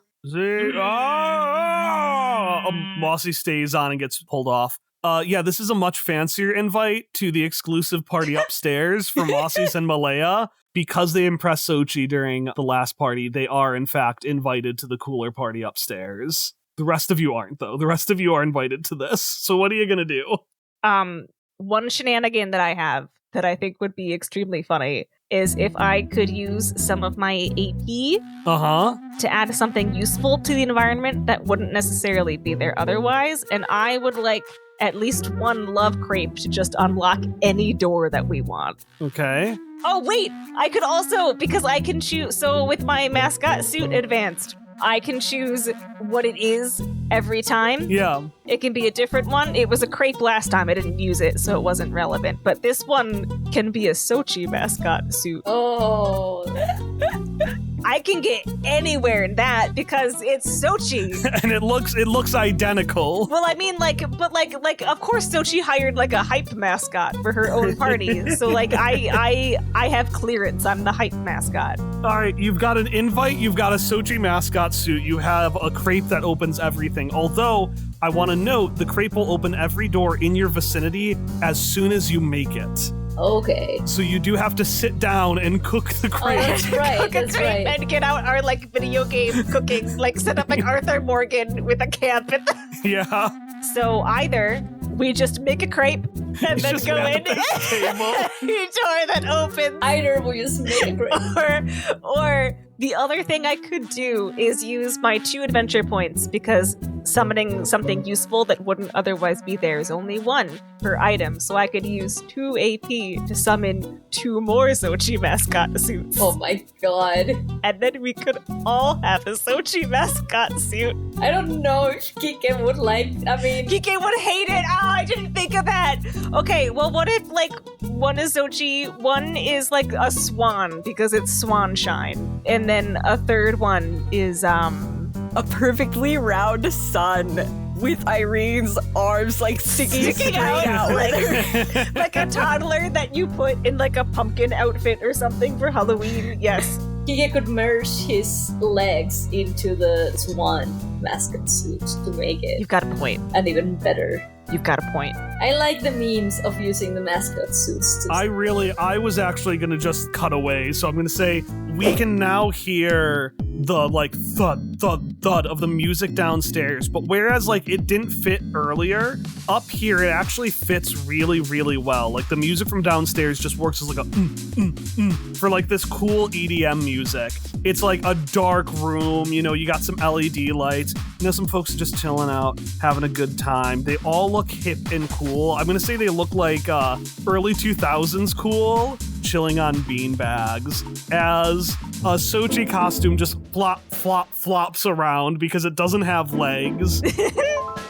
Mossy stays on and gets pulled off. Yeah, this is a much fancier invite to the exclusive party upstairs for Mossies and Malaya. Because they impressed Xochi during the last party, they are, in fact, invited to the cooler party upstairs. The rest of you aren't, though. The rest of you are invited to this. So what are you going to do? One shenanigan that I have that I think would be extremely funny is if I could use some of my AP to add something useful to the environment that wouldn't necessarily be there otherwise. And I would like at least one love crepe to just unlock any door that we want. Okay. Oh, wait, I could also, because I can choose, so with my mascot suit advanced, I can choose what it is every time. Yeah. It can be a different one. It was a crepe last time. I didn't use it, so it wasn't relevant. But this one can be a Xochi mascot suit. Oh. I I can get anywhere in that because it's Xochi. And it looks identical. Well, I mean, of course, Xochi hired like a hype mascot for her own party. So, like, I have clearance. I'm the hype mascot. All right, you've got an invite. You've got a Xochi mascot suit. You have a crepe that opens everything. Although, I want to note, the crepe will open every door in your vicinity as soon as you make it. Okay. So you do have to sit down and cook the crepe. Oh, that's right. Cook a That's crepe right. and get out our like video game cooking, like set up like Arthur Morgan with a camp. Yeah. So either we just make a crepe and then Just go at in the table. a door that opens. Either we just make a great. Or the other thing I could do is use my 2 adventure points because summoning something useful that wouldn't otherwise be there is only 1 per item. So I could use 2 AP to summon 2 more Xochi mascot suits. Oh my god. And then we could all have a Xochi mascot suit. I don't know if Kike would like. I mean, Kike would hate it. Oh, I didn't think of that. Okay, well, what if, like, 1 is Xochi, 1 is, like, a swan because it's Swanshine, and then a third one is, A perfectly round sun with Irene's arms like sticking straight out. like a toddler that you put in, like, a pumpkin outfit or something for Halloween. Yes. Kike could merge his legs into the swan mascot suit to make it You've got a point. an even better. You've got a point. I like the memes of using the mascot suits to I was actually going to just cut away, so I'm going to say we can now hear the, like, thud, thud, thud of the music downstairs, but whereas, like, it didn't fit earlier, up here it actually fits really, really well. Like, the music from downstairs just works as, like, a for, like, this cool EDM music. It's, like, a dark room, you know, you got some LED lights, you know, some folks are just chilling out, having a good time. They all look hip and cool. I'm going to say they look like early 2000s cool, chilling on beanbags, as a Xochi costume just flop, flop, flops around because it doesn't have legs.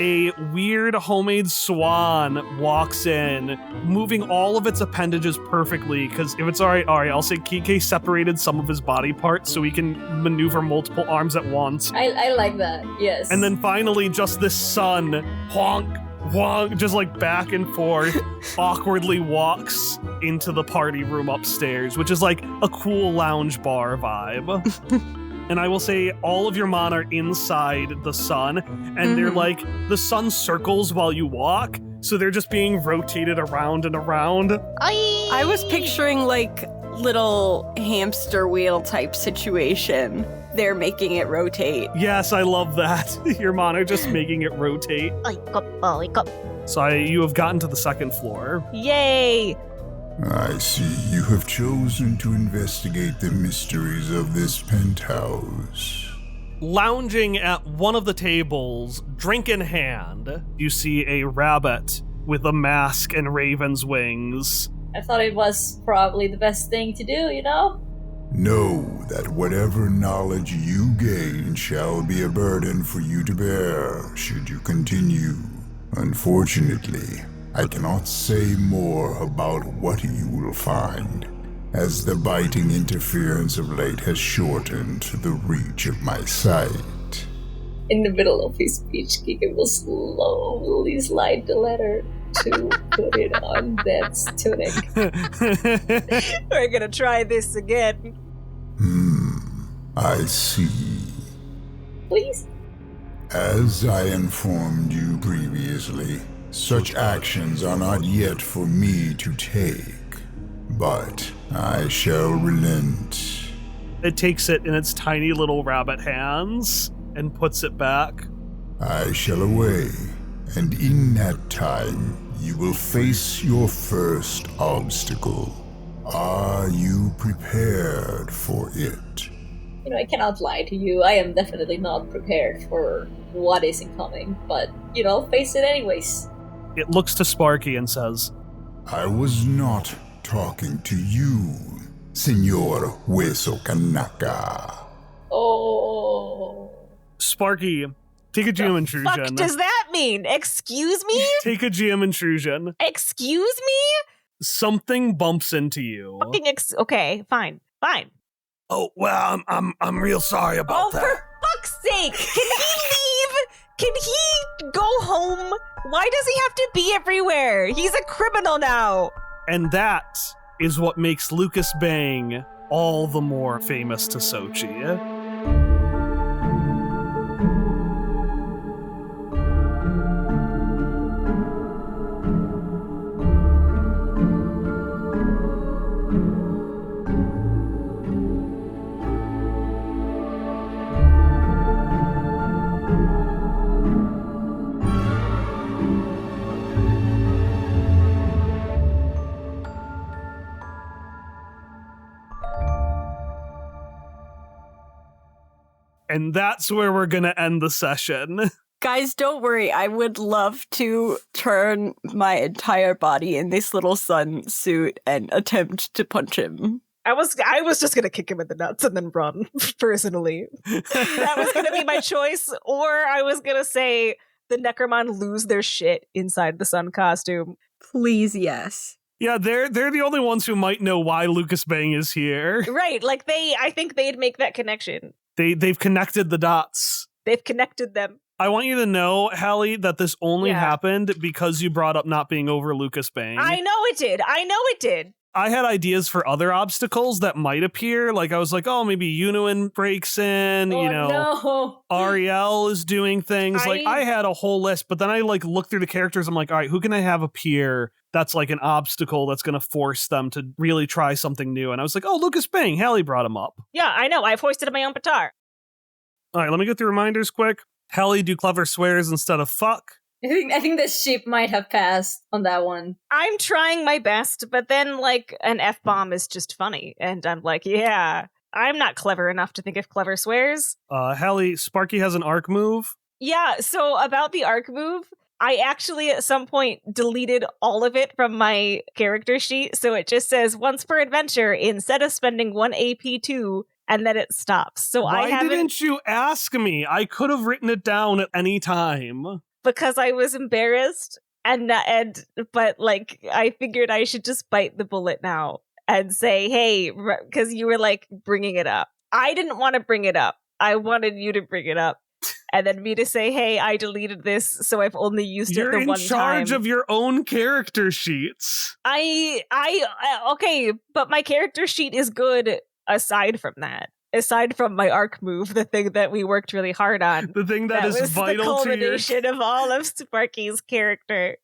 A weird homemade swan walks in, moving all of its appendages perfectly, because if it's all right, I'll say Kike separated some of his body parts so he can maneuver multiple arms at once. I like that, yes. And then finally, just this sun, honk, honk, just like back and forth, awkwardly walks into the party room upstairs, which is like a cool lounge bar vibe. And I will say all of your mon are inside the sun, and they're like, the sun circles while you walk, so they're just being rotated around and around. I was picturing like little hamster wheel type situation. They're making it rotate. Yes, I love that. Your mon are just making it rotate. So you have gotten to the second floor. Yay! I see you have chosen to investigate the mysteries of this penthouse. Lounging at one of the tables, drink in hand, you see a rabbit with a mask and raven's wings. I thought it was probably the best thing to do, you know? Know that whatever knowledge you gain shall be a burden for you to bear should you continue. Unfortunately, I cannot say more about what you will find, as the biting interference of late has shortened the reach of my sight. In the middle of his speech, Kike will slowly slide the letter to put it on Death's tunic. We're gonna try this again. I see. Please? As I informed you previously, such actions are not yet for me to take, but I shall relent. It takes it in its tiny little rabbit hands and puts it back. I shall away, and in that time, you will face your first obstacle. Are you prepared for it? You know, I cannot lie to you. I am definitely not prepared for what is incoming, but, you know, face it anyways. It looks to Sparky and says, I was not talking to you, Senor Hueso Kanaka. Oh. Sparky, take a GM intrusion. Fuck does that mean? Excuse me? Take a GM intrusion. Excuse me? Something bumps into you. Okay, fine. Oh, well, I'm real sorry about that. For fuck's sake! Can he leave? Can he go home? Why does he have to be everywhere? He's a criminal now. And that is what makes Lucas Bang all the more famous to Xochi. And that's where we're going to end the session. Guys, don't worry. I would love to turn my entire body in this little sun suit and attempt to punch him. I was just gonna kick him in the nuts and then run, personally. That was gonna be my choice. Or I was gonna say the Necromon lose their shit inside the sun costume. Please, yes. Yeah, they're the only ones who might know why Lucas Bang is here. Right, like I think they'd make that connection. They've connected the dots. They've connected them. I want you to know, Hallie, that this only happened because you brought up not being over Lucas Bang. I know it did. I had ideas for other obstacles that might appear. Like, I was like, oh, maybe Yunuin breaks in, No. Ariel is doing things. I had a whole list, but then I looked through the characters. I'm like, all right, who can I have appear that's like an obstacle that's going to force them to really try something new? And I was like, oh, Lucas Bang. Hallie brought him up. Yeah, I know. I've hoisted my own petard. All right, let me get the reminders quick. Hallie, do clever swears instead of fuck. I think the ship might have passed on that one. I'm trying my best, but then an F-bomb is just funny. And I'm like, yeah, I'm not clever enough to think of clever swears. Hallie, Sparky has an arc move. Yeah, so about the arc move, I actually at some point deleted all of it from my character sheet. So it just says once per adventure instead of spending 1 AP2, and then it stops. So Why didn't you ask me? I could have written it down at any time. Because I was embarrassed but I figured I should just bite the bullet now and say, hey, because you were bringing it up. I didn't want to bring it up. I wanted you to bring it up. And then me to say, hey, I deleted this, so I've only used it the one time. You're in charge of your own character sheets. Okay, but my character sheet is good aside from that. Aside from my arc move, the thing that we worked really hard on. The thing that is vital to the culmination of all of Sparky's character.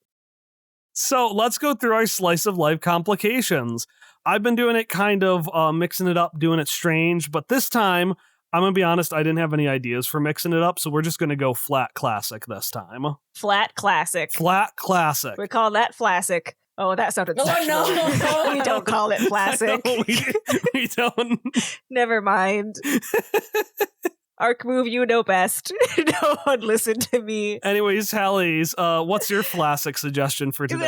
So let's go through our slice of life complications. I've been doing it kind of mixing it up, doing it strange, but this time, I'm going to be honest, I didn't have any ideas for mixing it up, so we're just going to go flat classic this time. Flat classic. Flat classic. We call that flassic. Oh, that sounded sexual. No. We don't call it classic. No, we don't. Never mind. Arc move, you know best. No one listen to me. Anyways, Hallie's, what's your classic suggestion for today?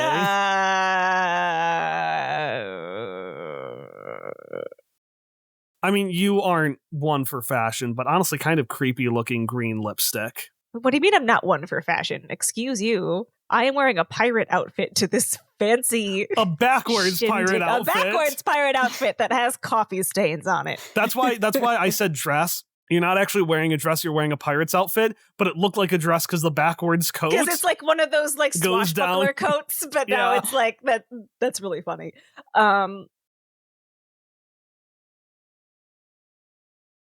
I mean, you aren't one for fashion, but honestly kind of creepy looking green lipstick. What do you mean I'm not one for fashion? Excuse you. I am wearing a pirate outfit to this fancy... A backwards pirate outfit. A backwards pirate outfit that has coffee stains on it. That's why I said dress. You're not actually wearing a dress, you're wearing a pirate's outfit, but it looked like a dress because the backwards coat... Because it's one of those swashbuckler coats, but now it's that's really funny.